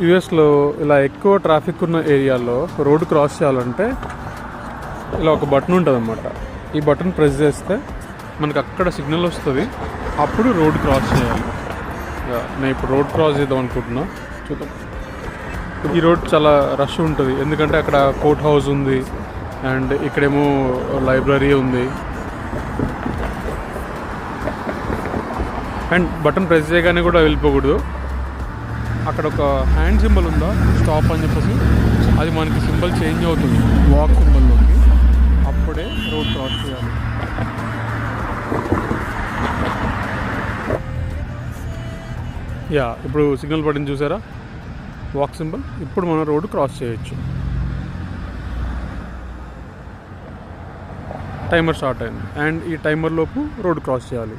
యుఎస్లో ఇలా ఎక్కువ ట్రాఫిక్ ఉన్న ఏరియాలో రోడ్ క్రాస్ చేయాలంటే ఇలా ఒక బటన్ ఉంటుంది అన్నమాట. ఈ బటన్ ప్రెస్ చేస్తే మనకు అక్కడ సిగ్నల్ వస్తుంది, అప్పుడు రోడ్ క్రాస్ చేయాలి. నేను ఇప్పుడు రోడ్ క్రాస్ చేద్దాం అనుకుంటున్నా, చూద్దాం. ఈ రోడ్ చాలా రష్ ఉంటుంది, ఎందుకంటే అక్కడ కోర్ట్ హౌస్ ఉంది అండ్ ఇక్కడేమో లైబ్రరీ ఉంది. అండ్ బటన్ ప్రెస్ చేయగానే కూడా వెళ్ళిపోకూడదు. అక్కడ ఒక హ్యాండ్ సింబల్ ఉందా, స్టాప్ అని చెప్పేసి, అది మనకి సింబల్ చేంజ్ అవుతుంది వాక్ సింబల్లోకి, అప్పుడే రోడ్ క్రాస్ చేయాలి. ఇప్పుడు సిగ్నల్ పడింది చూసారా, వాక్ సింబల్. ఇప్పుడు మనం రోడ్ క్రాస్ చేయొచ్చు. టైమర్ స్టార్ట్ అయింది అండ్ ఈ టైమర్ లోపు రోడ్ క్రాస్ చేయాలి.